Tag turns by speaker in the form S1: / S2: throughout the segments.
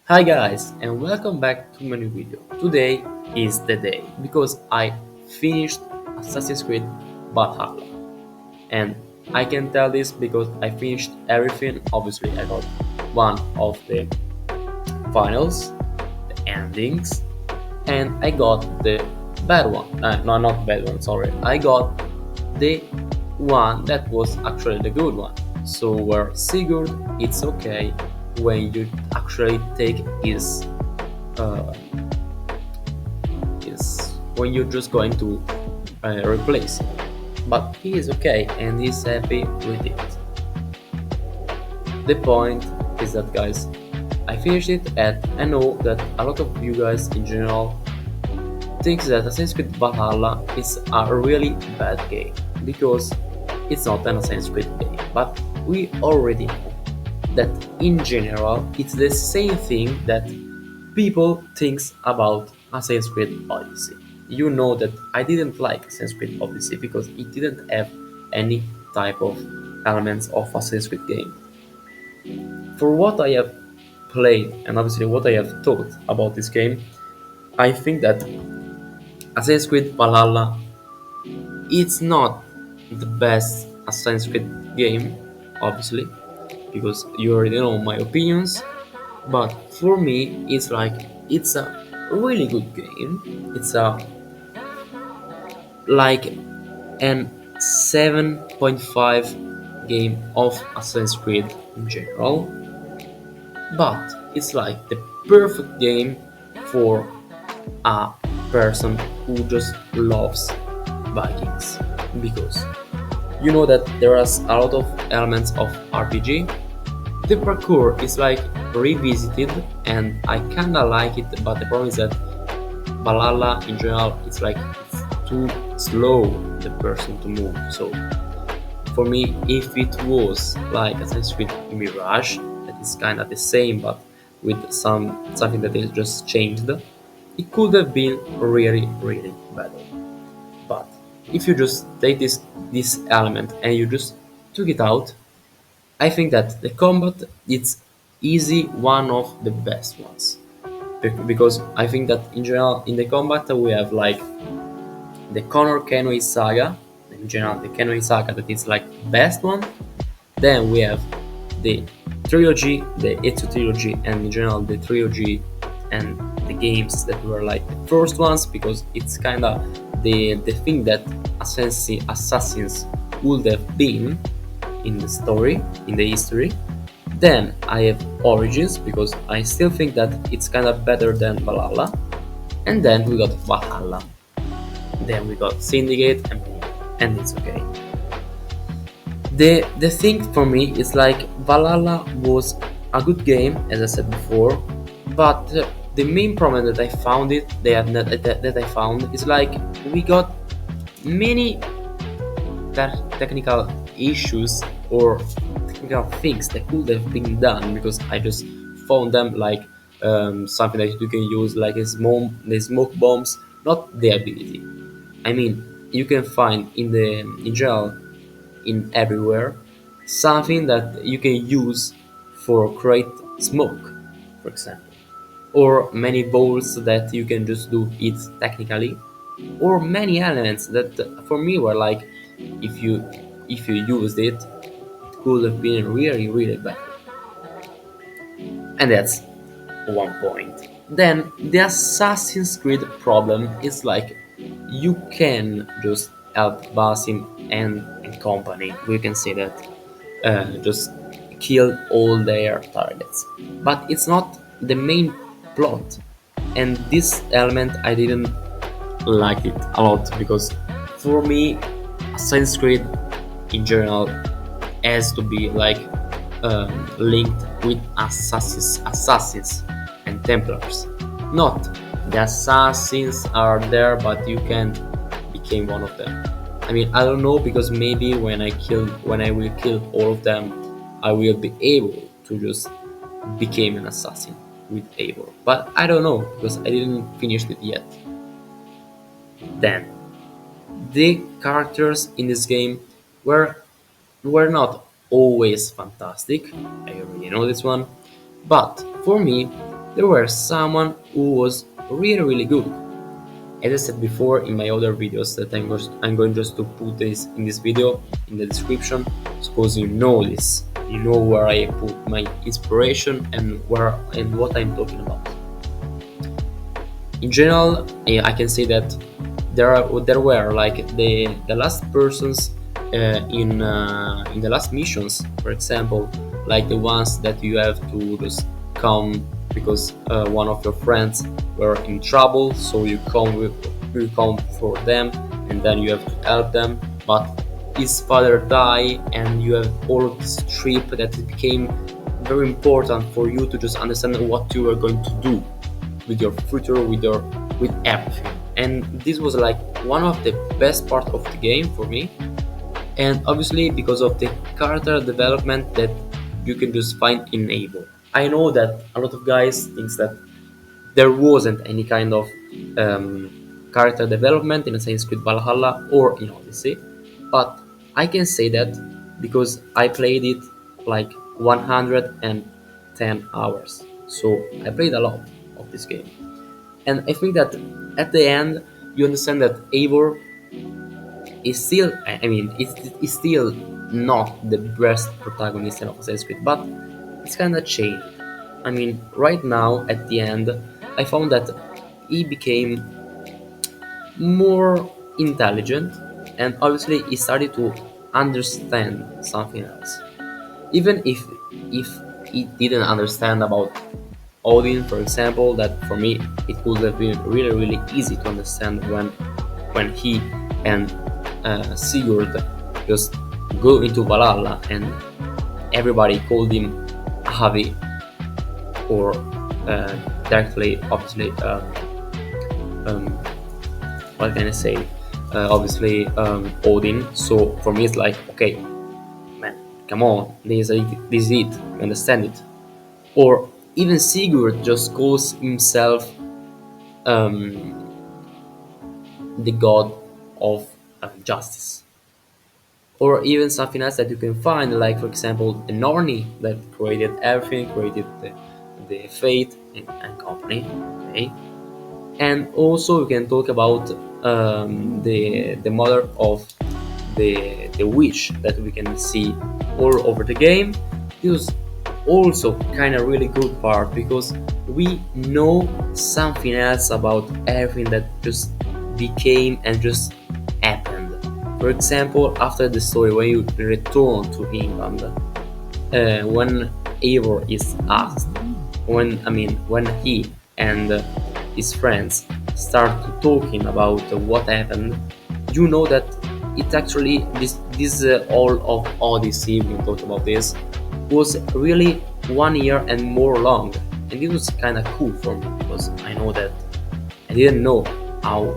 S1: Hi guys and welcome back to my new video. Today is the day because I finished Assassin's Creed Valhalla, and I can tell this because I finished everything. Obviously I got one of the finals, the endings, and I got the bad one. No, not bad one, sorry. I got the one that was actually the good one. So where Sigurd, it's okay when you actually take uh, his when you're just going to replace him. But he is okay and he's happy with it. The point is that, guys, I finished it, and I know that a lot of you guys in general thinks that Assassin's Creed Valhalla is a really bad game because it's not an Assassin's Creed game. But we already know that in general it's the same thing that people thinks about Assassin's Creed Odyssey. You know that I didn't like Assassin's Creed Odyssey because it didn't have any type of elements of Assassin's Creed game. For what I have played and obviously what I have thought about this game, I think that Assassin's Creed Valhalla, it's not the best Assassin's Creed game, obviously, because you already know my opinions. But for me, it's a really good game. It's a like an 7.5 game of Assassin's Creed in general, but it's like the perfect game for a person who just loves Vikings, because you know that there are a lot of elements of RPG. The parkour is like revisited, and I kinda like it, but the problem is that Valhalla in general it's too slow the person to move. So for me, if it was like Assassin's Creed Mirage, that is kinda the same but with something that is just changed, it could have been really better. But if you just take this element and you just took it out, I think that the combat it's easy one of the best ones. Because I think that in general in the combat we have like the Connor Kenway saga, in general the Kenway saga that is like best one. Then we have the trilogy, the Ezio trilogy, and in general the trilogy and the games that were like the first ones, because it's kinda the thing that assassins would have been in the story, in the history. Then I have Origins because I still think that it's kind of better than Valhalla. And then we got Valhalla. Then we got Syndicate, and it's okay. The thing for me is like Valhalla was a good game, as I said before, but the main problem that I found that I found is like we got many technical issues or technical things that could have been done, because I just found them like something that you can use like the smoke bombs, not the ability. I mean, you can find in general in everywhere something that you can use for create smoke, for example, or many balls that you can just do it technically, or many elements that for me were like if you used it, it could have been really bad. And that's one point. Then the Assassin's Creed problem is like you can just help Basim and company, we can say that, just kill all their targets, but it's not the main plot. And this element I didn't like it a lot, because for me Assassin's Creed in general has to be like linked with assassins and Templars. Not the assassins are there, but you can become one of them. I mean, I don't know, because maybe when I will kill all of them, I will be able to just become an assassin with Eivor. But I don't know because I didn't finish it yet. Then the characters in this game were not always fantastic. I already know this one, but for me, there were someone who was really really good. As I said before in my other videos that I'm going just to put this in this video in the description, suppose you know this, you know where I put my inspiration and where and what I'm talking about. In general, I can say that there were like the last persons in the last missions, for example, like the ones that you have to just come because one of your friends were in trouble, so you come for them, and then you have to help them. But his father died, and you have all this trip that it became very important for you to just understand what you are going to do with your future, with everything. And this was like one of the best part of the game for me. And obviously because of the character development that you can just find in Eivor. I know that a lot of guys thinks that there wasn't any kind of character development in Assassin's Creed Valhalla or in Odyssey, but I can say that because I played it like 110 hours. So I played a lot of this game. And I think that at the end you understand that Eivor is still, I mean, it's still not the best protagonist in Assassin's Creed, but it's kind of changed. I mean, right now at the end, I found that he became more intelligent, and obviously he started to understand something else. Even if he didn't understand about Odin, for example, that for me it would have been really really easy to understand when he and Sigurd just go into Valhalla and everybody called him Havi or directly, obviously, um, what can I say? Obviously, Odin. So for me, it's like, okay, man, come on, this is it. You understand it? Or even Sigurd just calls himself um, the god of justice. Or even something else that you can find, like for example, the Norni that created everything, created the fate and company. Okay, and also we can talk about the mother of the witch that we can see all over the game. This was also kind of really good part because we know something else about everything that just became and just happened. For example, after the story when you return to England, when Eivor is asked, when he and his friends start talking about what happened, you know that it actually this all of Odyssey, we can talk about this, was really 1 year and more long, and it was kind of cool for me because I know that I didn't know how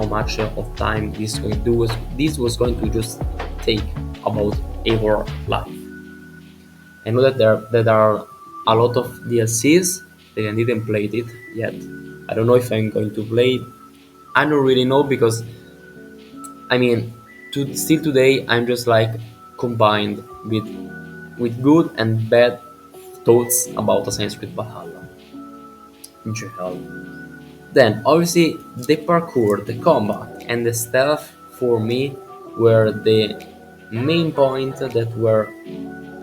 S1: much of time this was going to just take about Eivor life. I know that there are a lot of DLCs that I didn't play it yet. I don't know if I'm going to play it. I don't really know because I mean, still today I'm just like combined with good and bad thoughts about Assassin's Creed Valhalla in general. Then obviously the parkour, the combat, and the stealth for me were the main point that were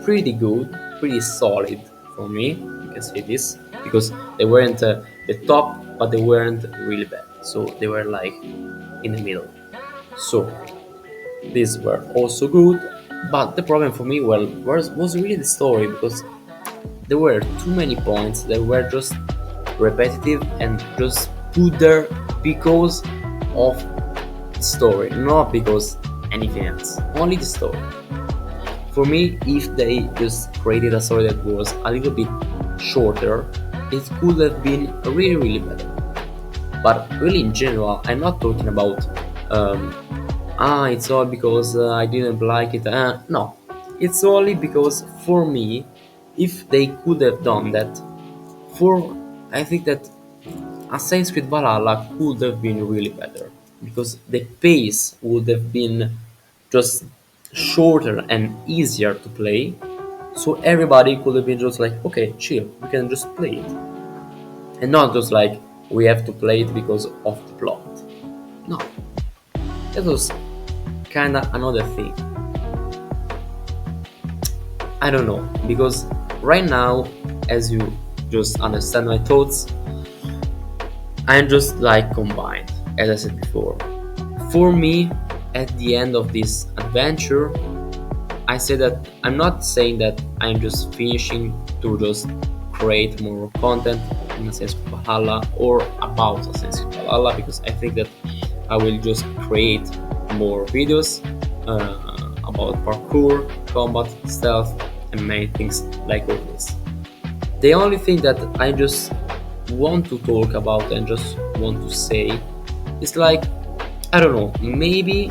S1: pretty good, pretty solid for me. You can say this because they weren't the top, but they weren't really bad. So they were like in the middle. So these were also good, but the problem for me was really the story because there were too many points that were just repetitive and just put there because of the story, not because anything else. Only the story. For me, if they just created a story that was a little bit shorter, it could have been really, really better. But really, in general, I'm not talking about it's all because I didn't like it. No, it's only because for me, if they could have done that, for I think that Assassin's Creed Valhalla could have been really better because the pace would have been just shorter and easier to play. So everybody could have been just like, okay, chill, we can just play it. and not just like we have to play it because of the plot. No, that was kinda another thing. I don't know, because right now, as you just understand my thoughts, I'm just like combined, as I said before. For me, at the end of this adventure, I say that I'm not saying that I'm just finishing to just create more content in Assassin's Creed Valhalla or about Assassin's Creed Valhalla, because I think that I will just create more videos about parkour, combat, stealth, and many things like all this. The only thing that I just want to talk about and just want to say is like, I don't know, maybe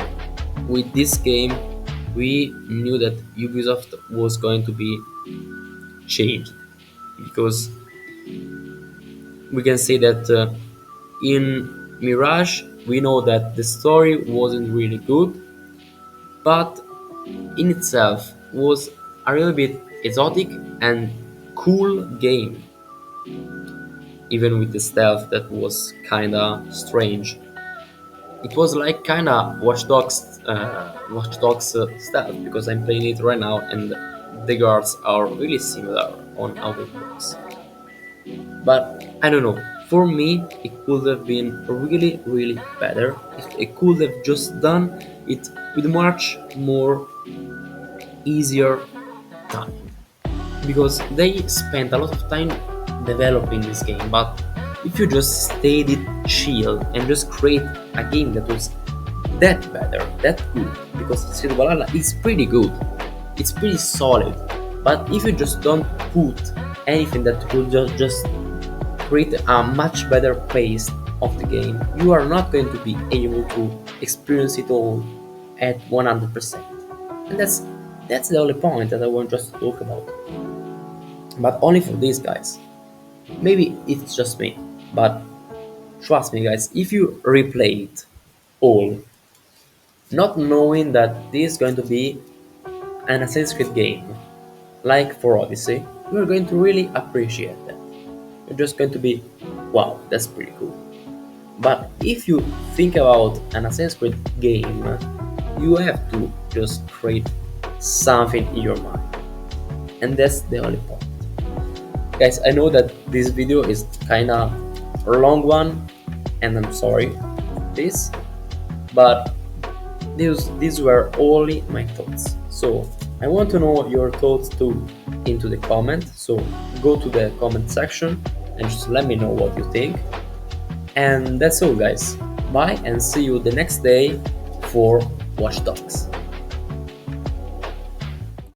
S1: with this game we knew that Ubisoft was going to be changed, because we can say that in Mirage we know that the story wasn't really good, but in itself was a little bit exotic and cool game, even with the stealth that was kinda strange. It was like kinda Watch Dogs stealth, because I'm playing it right now and the guards are really similar on how it works. But I don't know. For me, it could have been really, really better if it could have just done it with much more easier time, because they spent a lot of time developing this game. But if you just stayed it chill and just create a game that was that better, that good, because City Valhalla is pretty good, it's pretty solid. But if you just don't put anything that could just create a much better pace of the game, you are not going to be able to experience it all at 100%. And that's the only point that I want just to talk about. But only for these guys. Maybe it's just me, but trust me, guys, if you replay it all, not knowing that this is going to be an Assassin's Creed game, like for Odyssey, you're going to really appreciate that. You're just going to be, wow, that's pretty cool. But if you think about an Assassin's Creed game, you have to just create something in your mind. And that's the only point. Guys, I know that this video is kinda a long one, and I'm sorry for this, but these were only my thoughts. So I want to know your thoughts too into the comment. So go to the comment section and just let me know what you think. And that's all, guys. Bye, and see you the next day for Watch Dogs.